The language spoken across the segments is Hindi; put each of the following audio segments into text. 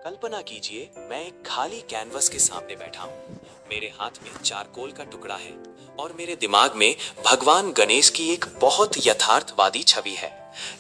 कल्पना कीजिए, मैं एक खाली कैनवस के सामने बैठा हूँ। मेरे हाथ में चारकोल का टुकड़ा है और मेरे दिमाग में भगवान गणेश की एक बहुत यथार्थवादी छवि है।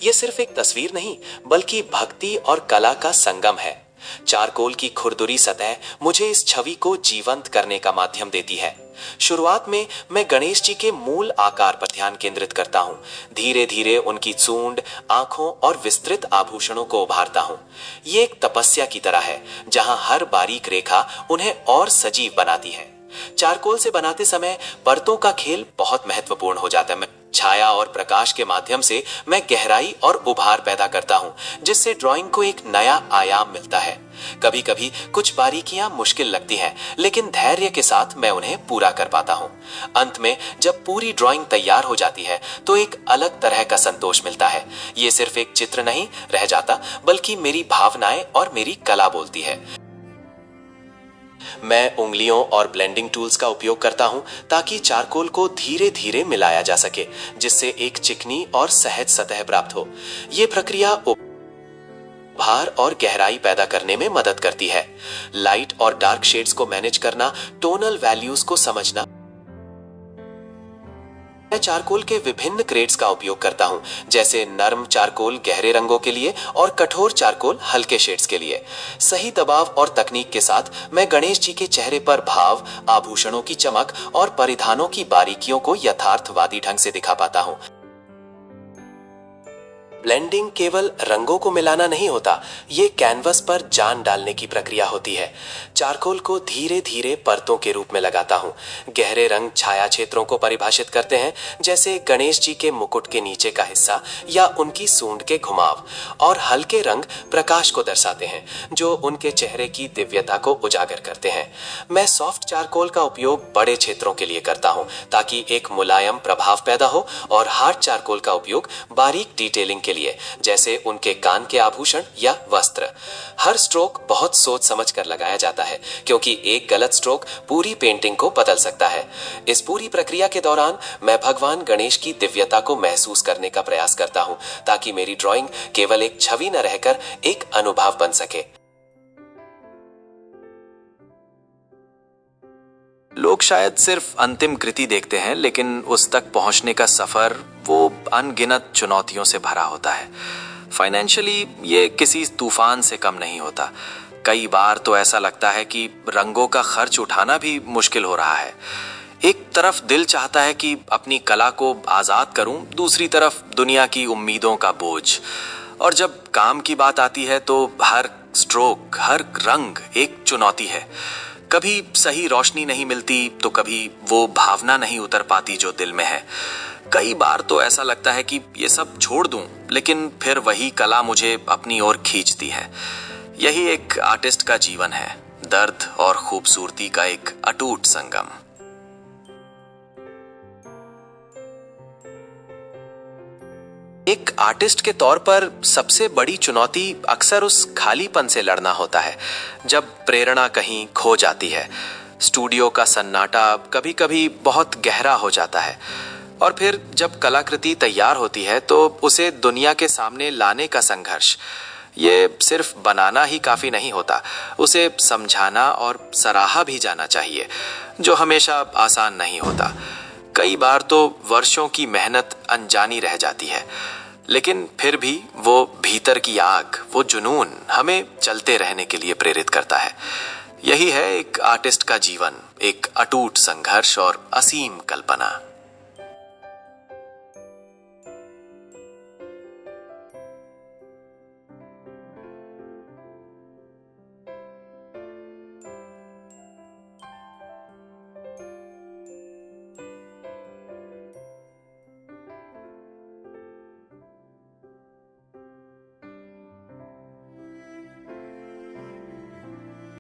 यह सिर्फ एक तस्वीर नहीं, बल्कि भक्ति और कला का संगम है। चारकोल की खुरदुरी सतह मुझे इस छवि को जीवंत करने का माध्यम देती है। शुरुआत में मैं गणेश जी के मूल आकार पर ध्यान केंद्रित करता हूँ। धीरे धीरे उनकी सूंड, आंखों और विस्तृत आभूषणों को उभारता हूँ। ये एक तपस्या की तरह है, जहाँ हर बारीक रेखा उन्हें और सजीव बनाती है। चारकोल से बनाते समय परतों का खेल बहुत महत्वपूर्ण हो जाता है। छाया और प्रकाश के माध्यम से मैं गहराई और उभार पैदा करता हूं, जिससे ड्राइंग को एक नया आयाम मिलता है। कभी कभी कुछ बारीकियां मुश्किल लगती हैं, लेकिन धैर्य के साथ मैं उन्हें पूरा कर पाता हूं। अंत में जब पूरी ड्राइंग तैयार हो जाती है तो एक अलग तरह का संतोष मिलता है। ये सिर्फ एक चित्र नहीं रह जाता, बल्कि मेरी भावनाएं और मेरी कला बोलती है। मैं उंगलियों और ब्लेंडिंग टूल्स का उपयोग करता हूं ताकि चारकोल को धीरे धीरे मिलाया जा सके, जिससे एक चिकनी और सहज सतह प्राप्त हो। यह प्रक्रिया उभार और गहराई पैदा करने में मदद करती है। लाइट और डार्क शेड्स को मैनेज करना, टोनल वैल्यूज को समझना। मैं चारकोल के विभिन्न ग्रेड्स का उपयोग करता हूं, जैसे नरम चारकोल गहरे रंगों के लिए और कठोर चारकोल हल्के शेड्स के लिए। सही दबाव और तकनीक के साथ मैं गणेश जी के चेहरे पर भाव, आभूषणों की चमक और परिधानों की बारीकियों को यथार्थवादी ढंग से दिखा पाता हूं। ब्लेंडिंग केवल रंगों को मिलाना नहीं होता, ये कैनवस पर जान डालने की प्रक्रिया होती है। चारकोल को धीरे धीरे परतों के रूप में लगाता हूँ। गहरे रंग छाया क्षेत्रों को परिभाषित करते हैं, जैसे गणेश जी के मुकुट के नीचे का हिस्सा या उनकी सूंड के घुमाव, और हल्के रंग प्रकाश को दर्शाते हैं, जो उनके चेहरे की दिव्यता को उजागर करते हैं। मैं सॉफ्ट चारकोल का उपयोग बड़े क्षेत्रों के लिए करता हूँ, ताकि एक मुलायम प्रभाव पैदा हो, और हार्ड चारकोल का उपयोग बारीक डिटेलिंग के लिए, जैसे उनके कान के आभूषण या वस्त्र। हर स्ट्रोक बहुत सोच समझ कर लगाया जाता है, क्योंकि एक गलत स्ट्रोक पूरी पेंटिंग को बदल सकता है। इस पूरी प्रक्रिया के दौरान मैं भगवान गणेश की दिव्यता को महसूस करने का प्रयास करता हूं, ताकि मेरी ड्राइंग केवल एक छवि न रहकर एक अनुभव बन सके। लोग शायद सिर्फ अंतिम कृति देखते हैं, लेकिन उस तक पहुंचने का सफर वो अनगिनत चुनौतियों से भरा होता है। फाइनेंशियली ये किसी तूफान से कम नहीं होता। कई बार तो ऐसा लगता है कि रंगों का खर्च उठाना भी मुश्किल हो रहा है। एक तरफ दिल चाहता है कि अपनी कला को आज़ाद करूं, दूसरी तरफ दुनिया की उम्मीदों का बोझ। और जब काम की बात आती है तो हर स्ट्रोक, हर रंग एक चुनौती है। कभी सही रोशनी नहीं मिलती, तो कभी वो भावना नहीं उतर पाती जो दिल में है। कई बार तो ऐसा लगता है कि ये सब छोड़ दूं, लेकिन फिर वही कला मुझे अपनी ओर खींचती है। यही एक आर्टिस्ट का जीवन है, दर्द और खूबसूरती का एक अटूट संगम। एक आर्टिस्ट के तौर पर सबसे बड़ी चुनौती अक्सर उस खालीपन से लड़ना होता है, जब प्रेरणा कहीं खो जाती है। स्टूडियो का सन्नाटा कभी कभी बहुत गहरा हो जाता है, और फिर जब कलाकृति तैयार होती है तो उसे दुनिया के सामने लाने का संघर्ष। ये सिर्फ बनाना ही काफी नहीं होता, उसे समझाना और सराहा भी जाना चाहिए, जो हमेशा आसान नहीं होता। कई बार तो वर्षों की मेहनत अनजानी रह जाती है, लेकिन फिर भी वो भीतर की आग, वो जुनून हमें चलते रहने के लिए प्रेरित करता है। यही है एक आर्टिस्ट का जीवन, एक अटूट संघर्ष और असीम कल्पना।